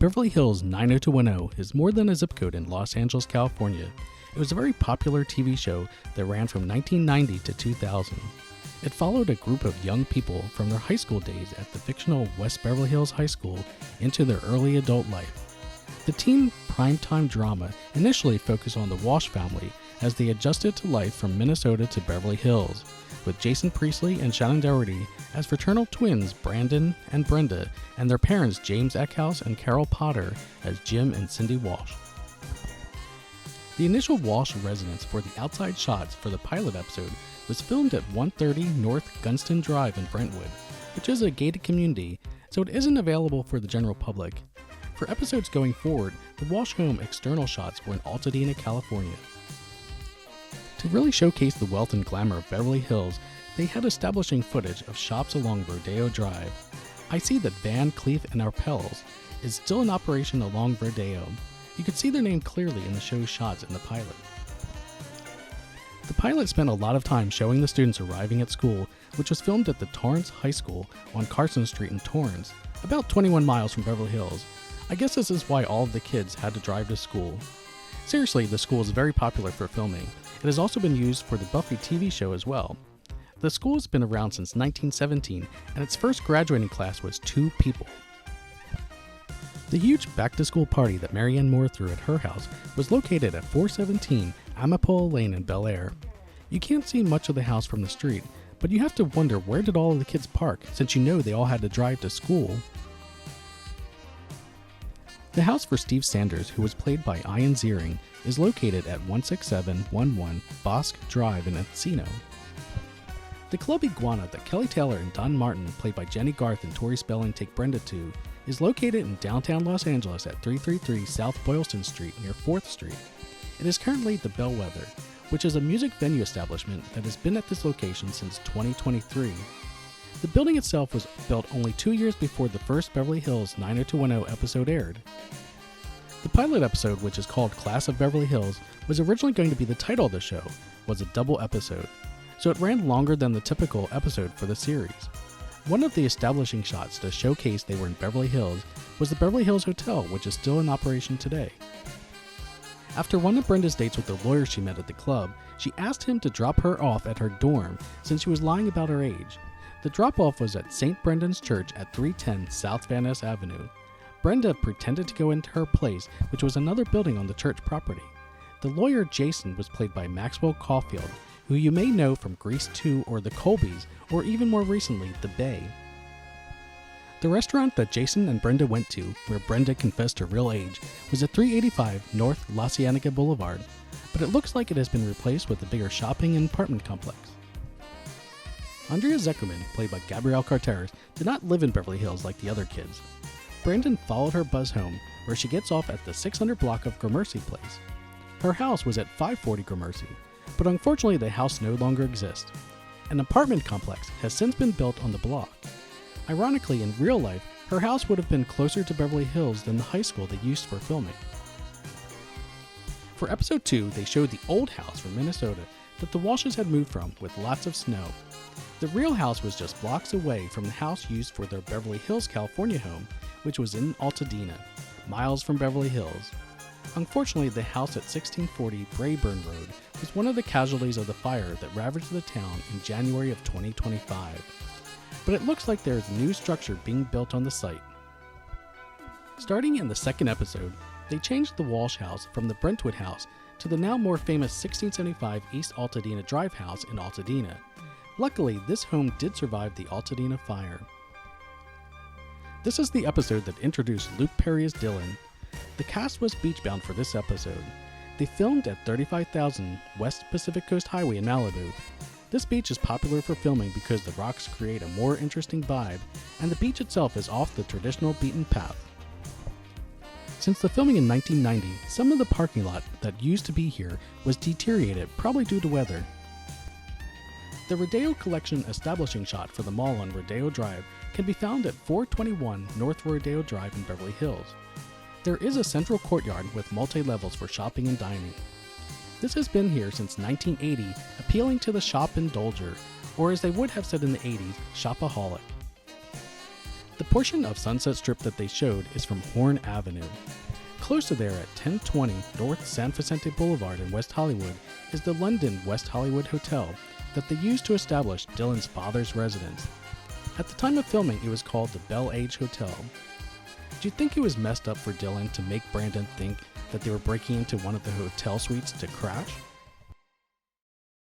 Beverly Hills 90210 is more than a zip code in Los Angeles, California. It was a very popular TV show that ran from 1990 to 2000. It followed a group of young people from their high school days at the fictional West Beverly Hills High School into their early adult life. The teen primetime drama initially focused on the Walsh family as they adjusted to life from Minnesota to Beverly Hills, with Jason Priestley and Shannon Doherty as fraternal twins Brandon and Brenda, and their parents James Eckhouse and Carol Potter as Jim and Cindy Walsh. The initial Walsh residence for the outside shots for the pilot episode was filmed at 130 North Gunston Drive in Brentwood, which is a gated community, so it isn't available for the general public. For episodes going forward, the Walsh home external shots were in Altadena, California. To really showcase the wealth and glamour of Beverly Hills, they had establishing footage of shops along Rodeo Drive. I see that Van Cleef and Arpels is still in operation along Rodeo. You could see their name clearly in the show's shots in the pilot. The pilot spent a lot of time showing the students arriving at school, which was filmed at the Torrance High School on Carson Street in Torrance, about 21 miles from Beverly Hills. I guess this is why all of the kids had to drive to school. Seriously, the school is very popular for filming. It has also been used for the Buffy TV show as well. The school has been around since 1917, and its first graduating class was 2 people. The huge back-to-school party that Marianne Moore threw at her house was located at 417 Amapola Lane in Bel Air. You can't see much of the house from the street, but you have to wonder where did all of the kids park, since you know they all had to drive to school. The house for Steve Sanders, who was played by Ian Ziering, is located at 16711 Bosque Drive in Encino. The Club Iguana that Kelly Taylor and Don Martin, played by Jenny Garth and Tori Spelling, take Brenda to, is located in downtown Los Angeles at 333 South Boylston Street near 4th Street. It is currently the Bellwether, which is a music venue establishment that has been at this location since 2023. The building itself was built only 2 years before the first Beverly Hills 90210 episode aired. The pilot episode, which is called Class of Beverly Hills, was originally going to be the title of the show, was a double episode, so it ran longer than the typical episode for the series. One of the establishing shots to showcase they were in Beverly Hills was the Beverly Hills Hotel, which is still in operation today. After one of Brenda's dates with the lawyer she met at the club, she asked him to drop her off at her dorm since she was lying about her age. The drop-off was at St. Brendan's Church at 310 South Van Ness Avenue. Brenda pretended to go into her place, which was another building on the church property. The lawyer Jason was played by Maxwell Caulfield, who you may know from Grease 2 or The Colbys, or even more recently, The Bay. The restaurant that Jason and Brenda went to, where Brenda confessed her real age, was at 385 North La Cienega Boulevard, but it looks like it has been replaced with a bigger shopping and apartment complex. Andrea Zeckerman, played by Gabrielle Carteris, did not live in Beverly Hills like the other kids. Brandon followed her bus home, where she gets off at the 600 block of Gramercy Place. Her house was at 540 Gramercy, but unfortunately the house no longer exists. An apartment complex has since been built on the block. Ironically, in real life, her house would have been closer to Beverly Hills than the high school they used for filming. For episode 2, they showed the old house from Minnesota that the Walshes had moved from with lots of snow. The real house was just blocks away from the house used for their Beverly Hills, California home, which was in Altadena, miles from Beverly Hills. Unfortunately, the house at 1640 Brayburn Road was one of the casualties of the fire that ravaged the town in January of 2025. But it looks like there is a new structure being built on the site. Starting in the second episode, they changed the Walsh house from the Brentwood house to the now more famous 1675 East Altadena Drive house in Altadena. Luckily, this home did survive the Altadena fire. This is the episode that introduced Luke Perry as Dylan. The cast was beachbound for this episode. They filmed at 35,000 West Pacific Coast Highway in Malibu. This beach is popular for filming because the rocks create a more interesting vibe, and the beach itself is off the traditional beaten path. Since the filming in 1990, some of the parking lot that used to be here was deteriorated, probably due to weather. The Rodeo Collection establishing shot for the mall on Rodeo Drive can be found at 421 North Rodeo Drive in Beverly Hills. There is a central courtyard with multi-levels for shopping and dining. This has been here since 1980, appealing to the shop indulger, or as they would have said in the 80s, shopaholic. The portion of Sunset Strip that they showed is from Horn Avenue. Close to there at 1020 North San Vicente Boulevard in West Hollywood is the London West Hollywood Hotel that they used to establish Dylan's father's residence. At the time of filming, it was called the Bel Age Hotel. Do you think it was messed up for Dylan to make Brandon think that they were breaking into one of the hotel suites to crash?